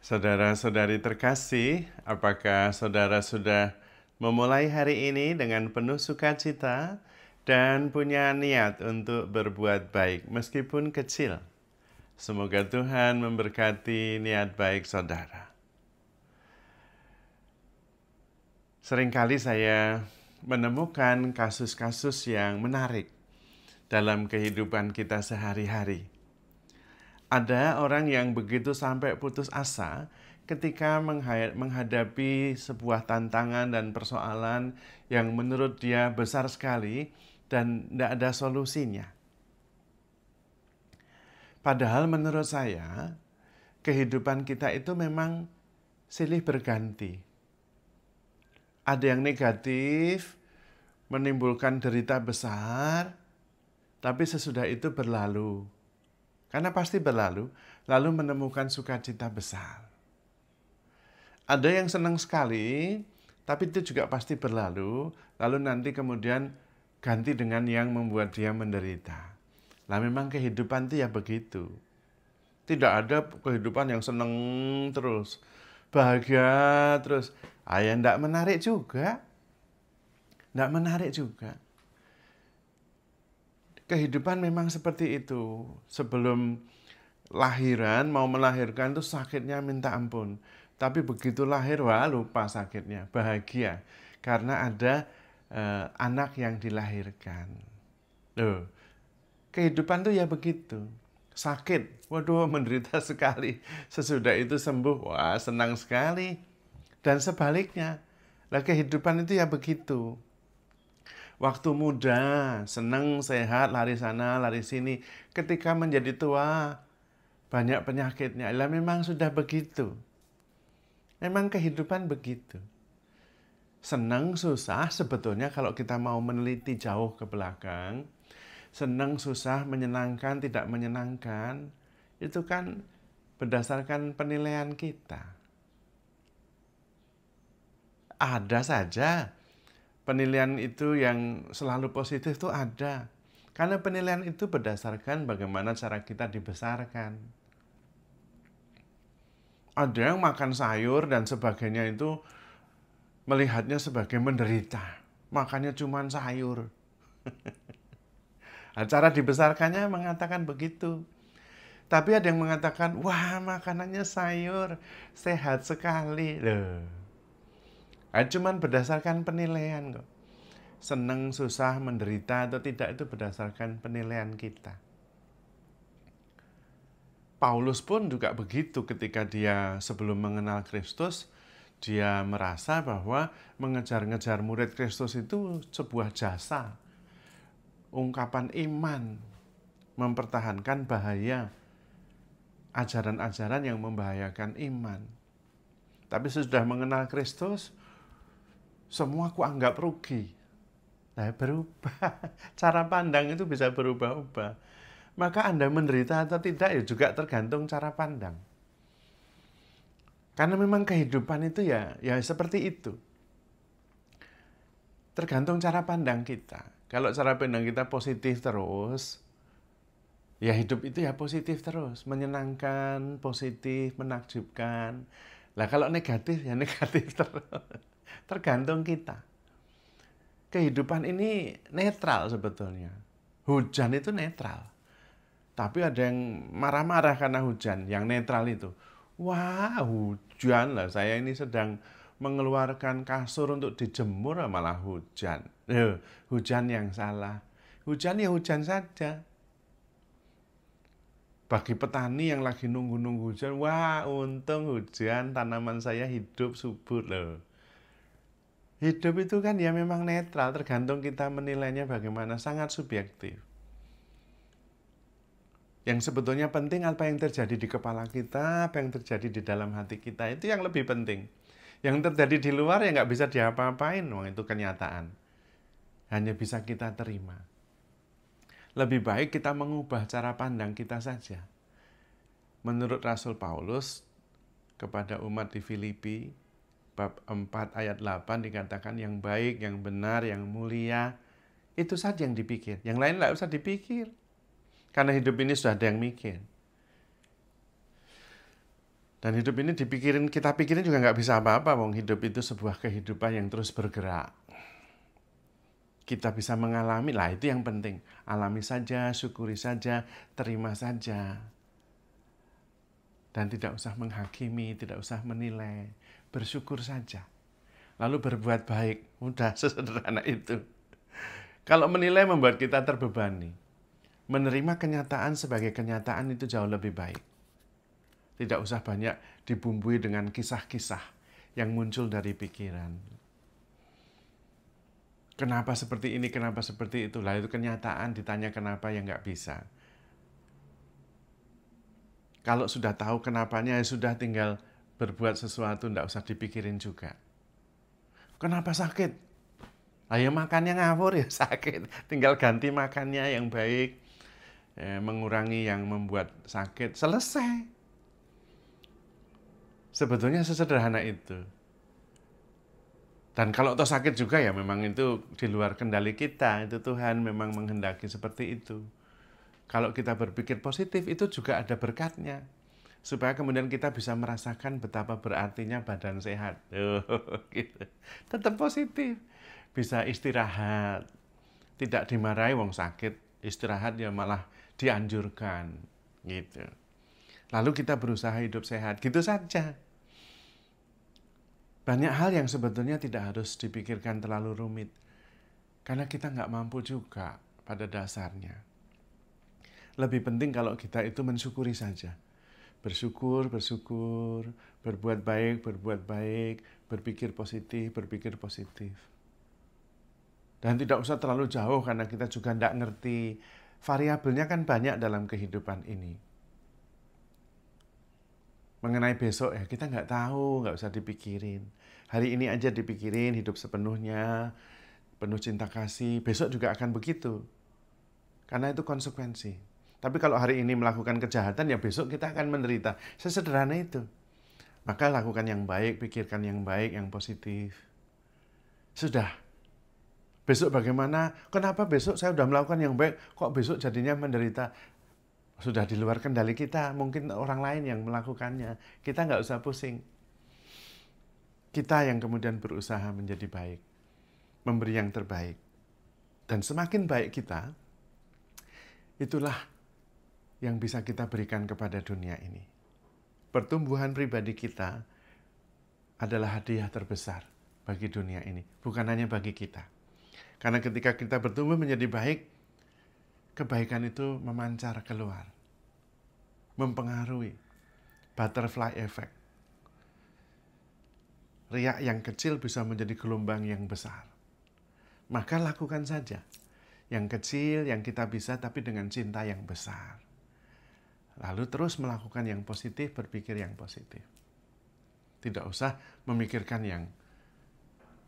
Saudara-saudari terkasih, apakah saudara sudah memulai hari ini dengan penuh sukacita dan punya niat untuk berbuat baik meskipun kecil? Semoga Tuhan memberkati niat baik saudara. Seringkali saya menemukan kasus-kasus yang menarik dalam kehidupan kita sehari-hari. Ada orang yang begitu sampai putus asa ketika menghadapi sebuah tantangan dan persoalan yang menurut dia besar sekali dan tidak ada solusinya. Padahal menurut saya, kehidupan kita itu memang silih berganti. Ada yang negatif, menimbulkan derita besar, tapi sesudah itu berlalu. Karena pasti berlalu, lalu menemukan sukacita besar. Ada yang senang sekali, tapi itu juga pasti berlalu, lalu nanti kemudian ganti dengan yang membuat dia menderita. Lah memang kehidupan itu ya begitu. Tidak ada kehidupan yang senang terus, bahagia terus. Ya enggak menarik juga. Enggak menarik juga. Kehidupan memang seperti itu. Sebelum lahiran, mau melahirkan itu sakitnya minta ampun. Tapi begitu lahir, wah lupa sakitnya, bahagia. Karena ada anak yang dilahirkan. Loh, kehidupan tuh ya begitu. Sakit, waduh menderita sekali. Sesudah itu sembuh, wah senang sekali. Dan sebaliknya, lah kehidupan itu ya begitu. Waktu muda, senang, sehat, lari sana, lari sini. Ketika menjadi tua, banyak penyakitnya. Lah memang sudah begitu. Memang kehidupan begitu. Senang, susah, sebetulnya kalau kita mau meneliti jauh ke belakang, senang, susah, menyenangkan, tidak menyenangkan, itu kan berdasarkan penilaian kita. Ada saja penilaian itu yang selalu positif itu ada. Karena penilaian itu berdasarkan bagaimana cara kita dibesarkan. Ada yang makan sayur dan sebagainya itu melihatnya sebagai menderita. Makannya cuma sayur. Nah, cara dibesarkannya mengatakan begitu. Tapi ada yang mengatakan, wah makanannya sayur, sehat sekali. Loh. Nah, cuman berdasarkan penilaian kok. Senang, susah, menderita atau tidak itu berdasarkan penilaian kita. Paulus pun juga begitu ketika dia sebelum mengenal Kristus, dia merasa bahwa mengejar-ngejar murid Kristus itu sebuah jasa. Ungkapan iman, mempertahankan bahaya, ajaran-ajaran yang membahayakan iman. Tapi sesudah mengenal Kristus, semua aku anggap rugi. Nah, berubah. Cara pandang itu bisa berubah-ubah. Maka Anda menderita atau tidak ya juga tergantung cara pandang. Karena memang kehidupan itu ya seperti itu. Tergantung cara pandang kita. Kalau cara pandang kita positif terus, ya hidup itu ya positif terus. Menyenangkan, positif, menakjubkan. Lah kalau negatif ya negatif terus. Tergantung kita. Kehidupan ini netral sebetulnya. Hujan itu netral. Tapi ada yang marah-marah karena hujan, yang netral itu. Wah, hujan lah, saya ini sedang mengeluarkan kasur untuk dijemur malah hujan. Hujan yang salah. Hujan ya hujan saja. Bagi petani yang lagi nunggu-nunggu hujan, wah untung hujan, tanaman saya hidup subur loh. Hidup itu kan ya memang netral, tergantung kita menilainya bagaimana, sangat subjektif. Yang sebetulnya penting apa yang terjadi di kepala kita, apa yang terjadi di dalam hati kita, itu yang lebih penting. Yang terjadi di luar ya nggak bisa diapa-apain, wong itu kenyataan. Hanya bisa kita terima. Lebih baik kita mengubah cara pandang kita saja. Menurut Rasul Paulus, kepada umat di Filipi, bab 4 ayat 8 dikatakan yang baik, yang benar, yang mulia, itu saja yang dipikir. Yang lain nggak usah dipikir. Karena hidup ini sudah ada yang mikir. Dan hidup ini kita pikirin juga nggak bisa apa-apa, wong hidup itu sebuah kehidupan yang terus bergerak. Kita bisa mengalami, lah itu yang penting. Alami saja, syukuri saja, terima saja. Dan tidak usah menghakimi, tidak usah menilai. Bersyukur saja. Lalu berbuat baik. Udah sesederhana itu. Kalau menilai membuat kita terbebani. Menerima kenyataan sebagai kenyataan itu jauh lebih baik. Tidak usah banyak dibumbui dengan kisah-kisah yang muncul dari pikiran. Kenapa seperti ini, kenapa seperti itu. Lah itu kenyataan, ditanya kenapa ya nggak bisa. Kalau sudah tahu kenapanya, ya sudah tinggal berbuat sesuatu, nggak usah dipikirin juga. Kenapa sakit? Ayo makannya ngawur ya sakit. Tinggal ganti makannya yang baik, mengurangi yang membuat sakit, selesai. Sebetulnya sesederhana itu. Dan kalau toh sakit juga ya memang itu di luar kendali kita. Itu Tuhan memang menghendaki seperti itu. Kalau kita berpikir positif itu juga ada berkatnya. Supaya kemudian kita bisa merasakan betapa berartinya badan sehat. Gitu. Tetap positif. Bisa istirahat. Tidak dimarahi wong sakit. Istirahat ya malah dianjurkan. Gitu. Lalu kita berusaha hidup sehat. Gitu saja. Banyak hal yang sebetulnya tidak harus dipikirkan terlalu rumit. Karena kita nggak mampu juga pada dasarnya. Lebih penting kalau kita itu mensyukuri saja. Bersyukur, berbuat baik, berpikir positif. Dan tidak usah terlalu jauh karena kita juga tidak ngerti. Variabelnya kan banyak dalam kehidupan ini. Mengenai besok ya kita nggak tahu, nggak usah dipikirin. Hari ini aja dipikirin, hidup sepenuhnya, penuh cinta kasih. Besok juga akan begitu. Karena itu konsekuensi. Tapi kalau hari ini melakukan kejahatan, ya besok kita akan menderita. Sesederhana itu. Maka lakukan yang baik, pikirkan yang baik, yang positif. Sudah. Besok bagaimana? Kenapa besok saya sudah melakukan yang baik, kok besok jadinya menderita? Sudah di luar kendali kita, mungkin orang lain yang melakukannya. Kita nggak usah pusing. Kita yang kemudian berusaha menjadi baik, memberi yang terbaik. Dan semakin baik kita, itulah yang bisa kita berikan kepada dunia ini. Pertumbuhan pribadi kita adalah hadiah terbesar bagi dunia ini, bukan hanya bagi kita. Karena ketika kita bertumbuh menjadi baik, kebaikan itu memancar keluar, mempengaruhi butterfly effect. Riak yang kecil bisa menjadi gelombang yang besar. Maka lakukan saja yang kecil, yang kita bisa, tapi dengan cinta yang besar. Lalu terus melakukan yang positif, berpikir yang positif. Tidak usah memikirkan yang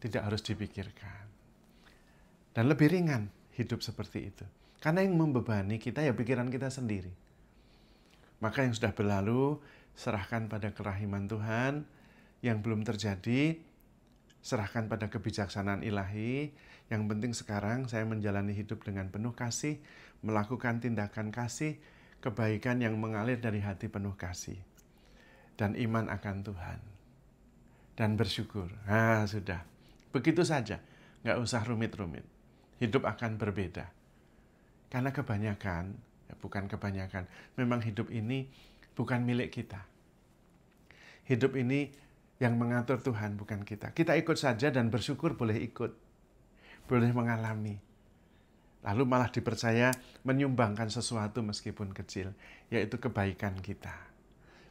tidak harus dipikirkan. Dan lebih ringan hidup seperti itu. Karena yang membebani kita ya pikiran kita sendiri. Maka yang sudah berlalu, serahkan pada kerahiman Tuhan. Yang belum terjadi, serahkan pada kebijaksanaan ilahi. Yang penting sekarang saya menjalani hidup dengan penuh kasih, melakukan tindakan kasih, kebaikan yang mengalir dari hati penuh kasih. Dan iman akan Tuhan. Dan bersyukur. Nah, sudah. Begitu saja. Nggak usah rumit-rumit. Hidup akan berbeda. Karena kebanyakan, bukan kebanyakan, memang hidup ini bukan milik kita. Hidup ini yang mengatur Tuhan, bukan kita. Kita ikut saja dan bersyukur boleh ikut. Boleh mengalami. Lalu malah dipercaya menyumbangkan sesuatu meskipun kecil, yaitu kebaikan kita.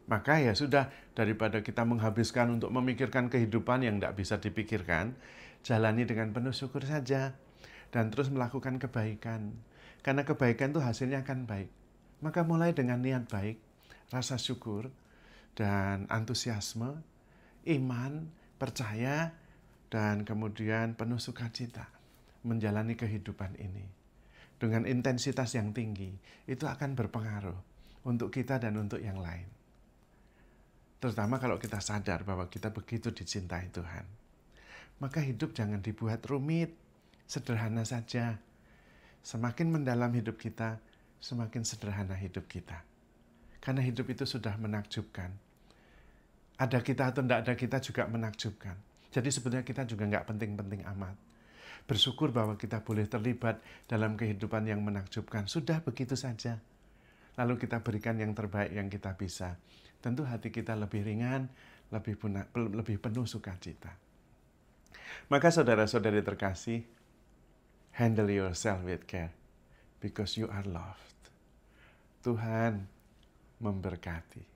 Maka ya sudah, daripada kita menghabiskan untuk memikirkan kehidupan yang tidak bisa dipikirkan, jalani dengan penuh syukur saja. Dan terus melakukan kebaikan. Karena kebaikan itu hasilnya akan baik. Maka mulai dengan niat baik, rasa syukur, dan antusiasme, iman, percaya, dan kemudian penuh sukacita menjalani kehidupan ini. Dengan intensitas yang tinggi, itu akan berpengaruh untuk kita dan untuk yang lain. Terutama kalau kita sadar bahwa kita begitu dicintai Tuhan. Maka hidup jangan dibuat rumit, sederhana saja. Semakin mendalam hidup kita, semakin sederhana hidup kita. Karena hidup itu sudah menakjubkan. Ada kita atau tidak ada kita juga menakjubkan. Jadi sebetulnya kita juga nggak penting-penting amat. Bersyukur bahwa kita boleh terlibat dalam kehidupan yang menakjubkan. Sudah begitu saja. Lalu kita berikan yang terbaik yang kita bisa. Tentu hati kita lebih ringan, lebih penuh sukacita. Maka saudara-saudari terkasih, handle yourself with care. Because you are loved. Tuhan memberkati.